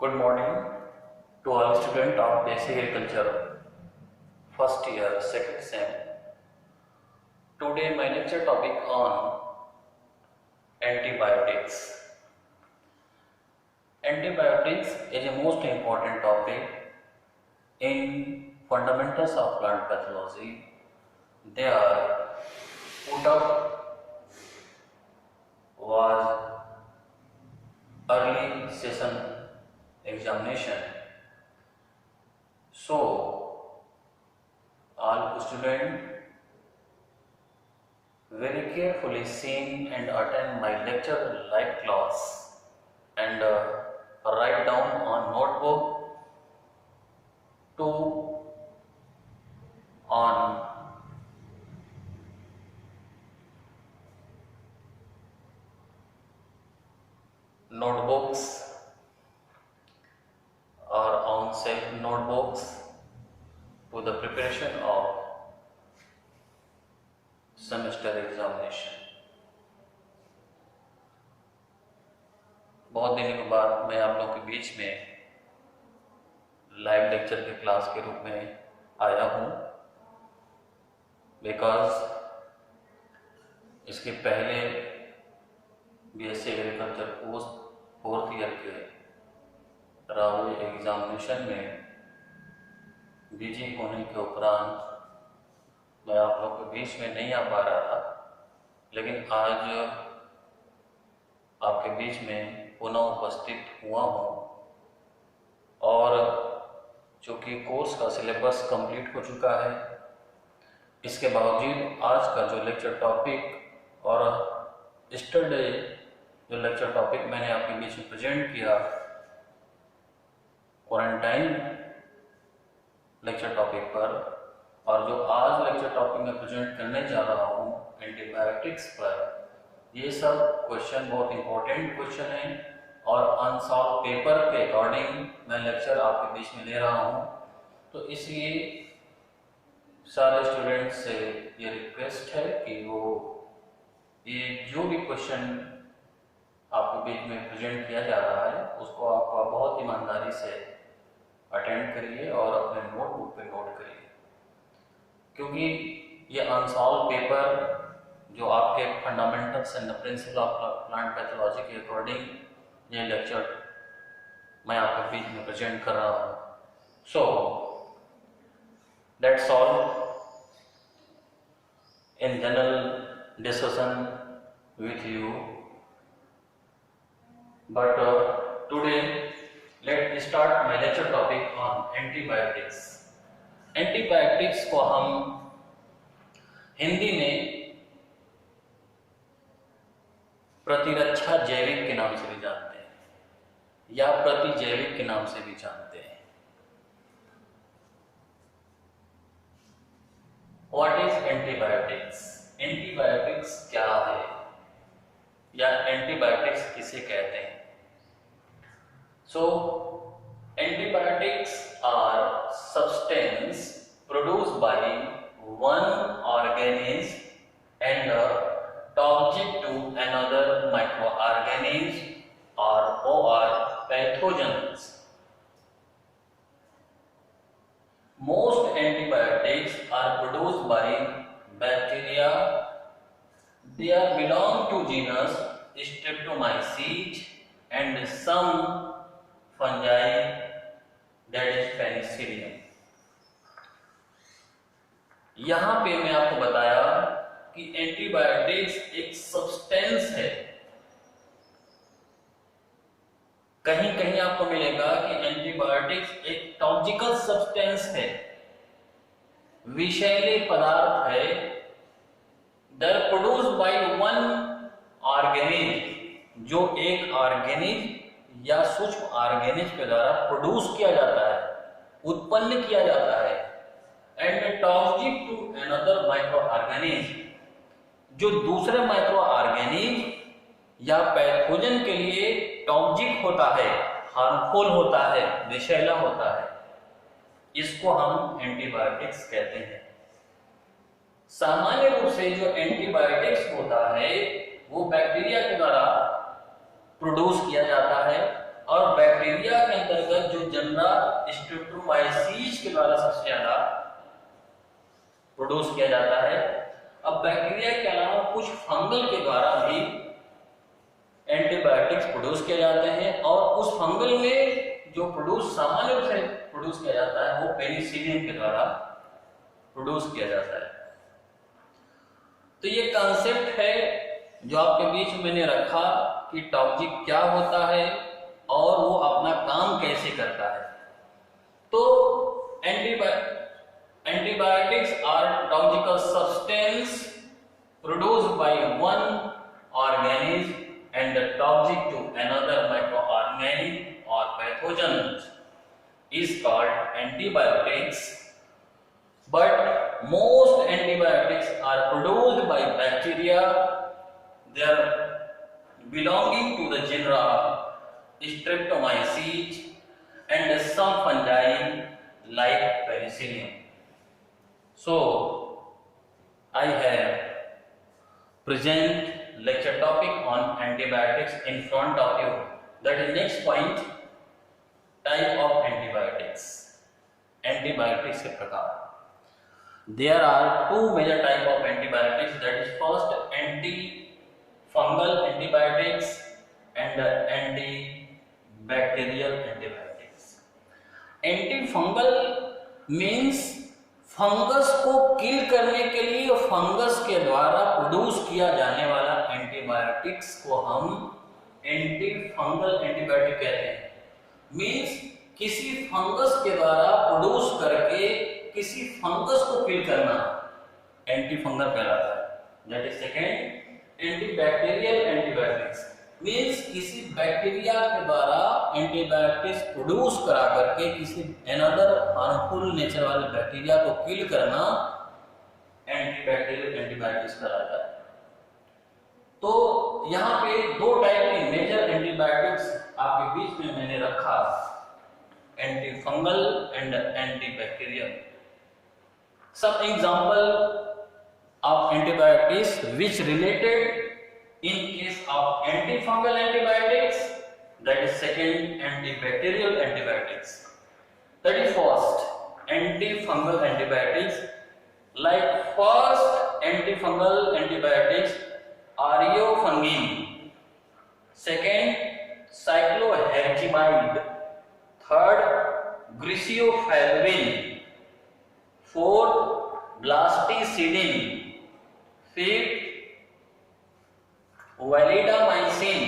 Good morning to all students of Basic Agriculture, first year, second sem. Today my lecture topic on antibiotics. Antibiotics is a most important topic in fundamentals of plant pathology. They are put up was early session examination. So all students very carefully sing and attend my lecture live class and write down on notebook to on notebooks or on self notebooks to the preparation of semester examination. बहुत दिनों के बाद मैं आप लोगों के बीच में live lecture के क्लास के रूप में आया हूँ, बिकॉज इसके पहले BSc agriculture course fourth year के राहुल एग्जामिनेशन में बिजी होने के उपरांत मैं आप लोग के बीच में नहीं आ पा रहा था, लेकिन आज आपके बीच में पुनः उपस्थित हुआ हूँ। और चूँकि कोर्स का सिलेबस कंप्लीट हो चुका है, इसके बावजूद आज का जो लेक्चर टॉपिक और यस्टरडे जो लेक्चर टॉपिक मैंने आपके बीच में प्रेजेंट किया क्वारंटाइन लेक्चर टॉपिक पर, और जो आज लेक्चर टॉपिक में प्रेजेंट करने जा रहा हूँ एंटीबायोटिक्स पर, ये सब क्वेश्चन बहुत इंपॉर्टेंट क्वेश्चन हैं और अनसॉल्व पेपर के अकॉर्डिंग मैं लेक्चर आपके बीच में ले रहा हूँ। तो इसलिए सारे स्टूडेंट्स से ये रिक्वेस्ट है कि वो ये जो भी क्वेश्चन आपके बीच में प्रेजेंट किया जा रहा है उसको आप बहुत ईमानदारी से अटेंड करिए और अपने नोटबुक पे नोट करिए, क्योंकि ये अनसॉल्व पेपर जो आपके fundamentals and the principle of plant pathology के अकॉर्डिंग ये लेक्चर मैं आपके बीच में प्रेजेंट कर रहा हूँ। So that's all in general discussion with you, but today let me start my lecture topic on antibiotics. Antibiotics को हम हिंदी में प्रतिरक्षा जैविक के नाम से भी जानते हैं या प्रतिजैविक के नाम से भी जानते हैं। What is antibiotics? एंटीबायोटिक्स क्या है या एंटीबायोटिक्स किसे कहते हैं? So antibiotics are substance produced by one organism and toxic to another microorganism or pathogens. Most antibiotics are produced by bacteria. They are belong to genus Streptomyces and some fungi, that is penicillium. यहाँ पे मैं आपको बताया कि antibiotics एक substance है। कहीं कहीं आपको मिलेगा कि एंटीबायोटिक्स एक टॉक्सिकल सब्सटेंस है, विषैले पदार्थ है, दर प्रोड्यूस्ड बाय वन ऑर्गेनिज्म, जो एक ऑर्गेनिज्म या सूक्ष्म ऑर्गेनिज्म के द्वारा प्रोड्यूस किया जाता है, उत्पन्न किया जाता है, and toxic to another micro organism दूसरे माइक्रो ऑर्गेनिज्म या पैथोजन के लिए टॉक्सिक होता है, हार्मफुल होता है, विषैला होता है, इसको हम एंटीबायोटिक्स कहते हैं। सामान्य रूप से जो एंटीबायोटिक्स होता है वो बैक्टीरिया के द्वारा प्रोड्यूस किया जाता है और बैक्टीरिया के अंदर स्ट्रेप्टोमाइसीज के द्वारा सबसे ज्यादा प्रोड्यूस किया जाता है। अब बैक्टीरिया के अलावा कुछ फंगल के द्वारा भी एंटीबायोटिक्स प्रोड्यूस किए जाते हैं, और उस फंगल में जो प्रोड्यूस सामान्य रूप से प्रोड्यूस किया जाता है वो पेनिसिलिन के द्वारा प्रोड्यूस किया जाता है। तो ये कॉन्सेप्ट है जो आपके बीच में मैंने रखा कि टॉक्सिक क्या होता है और वो अपना काम कैसे करता है। तो antibiotics are toxical substance produced by one organism and toxic to another microorganism or pathogen is called antibiotics. But most antibiotics are produced by bacteria. They are belonging to the genera Streptomyces and some fungi like penicillium. So I have present lecture topic on antibiotics in front of you. That is next point, type of antibiotics. Antibiotics के प्रकार. There are two major type of antibiotics. That is first antifungal antibiotics and antibacterial antibiotics. Antifungal means fungus को किल करने के लिए fungus के द्वारा produce किया जाने वाला एंटीबायोटिक्स को हम एंटीफंगल एंटीबायोटिक कहते हैं। मींस किसी फंगस के द्वारा प्रोड्यूस करके किसी फंगस को किल करना एंटीफंगल कहलाता है। That is second antibacterial antibiotics means किसी बैक्टीरिया के द्वारा एंटीबायोटिक्स प्रोड्यूस करा करके किसी अनदर हार्मफुल नेचर वाले बैक्टीरिया को किल करना एंटीबैक्टीरियल एंटीबायोटिक्स कहलाता है। तो यहाँ पे दो टाइप के मेजर एंटीबायोटिक्स आपके बीच में मैंने रखा, antifungal and antibacterial. Some example of antibiotics which related in case of antifungal antibiotics, that is second antibacterial antibiotics. That is first antifungal antibiotics. Like first antifungal antibiotics Ariofungin, second cycloheximide, third griseofulvin, fourth blasticidin, fifth Validamycin,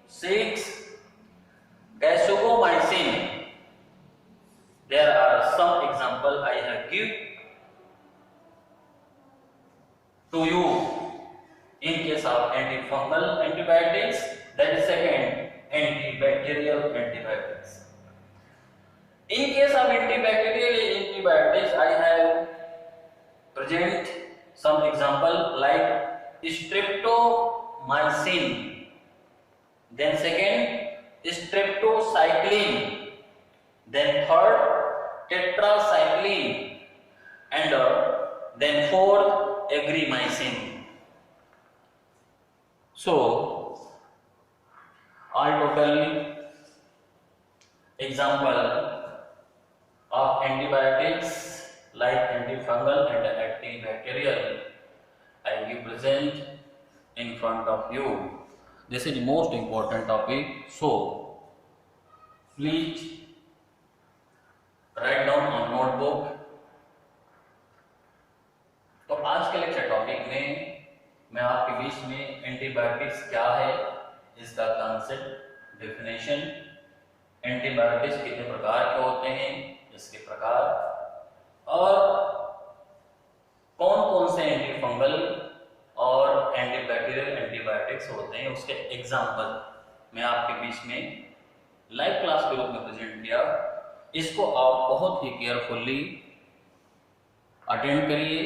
6 Gasogomycin. There are some example I have give to you in case of antifungal antibiotics. That is second antibacterial antibiotics. In case of antibacterial antibiotics, I have present some example like streptomycin, then second streptocycline, then third tetracycline, and then fourth agromycin. So all total example of antibiotics like antifungal and antibacterial I will present in front of you. This is the most important topic, so please write down on notebook. तो आज के lecture topic में मैं आपके बीच में antibiotics क्या है, इसका कॉन्सेप्ट, डेफिनेशन, एंटीबायोटिक्स कितने प्रकार के होते हैं, इसके प्रकार, और कौन कौन से एंटीफंगल और एंटीबैक्टीरियल एंटीबायोटिक्स होते हैं उसके एग्जाम्पल मैं आपके बीच में लाइव क्लास के रूप में प्रेजेंट किया। इसको आप बहुत ही केयरफुल्ली अटेंड करिए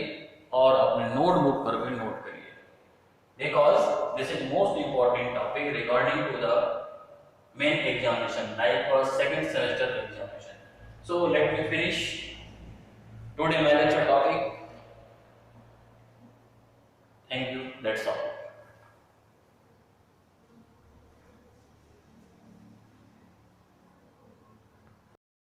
और अपने नोटबुक पर भी नोट करिए, because this is most important topic regarding to the main examination like for second semester examination. So let me finish today my lecture topic. Thank you. That's all.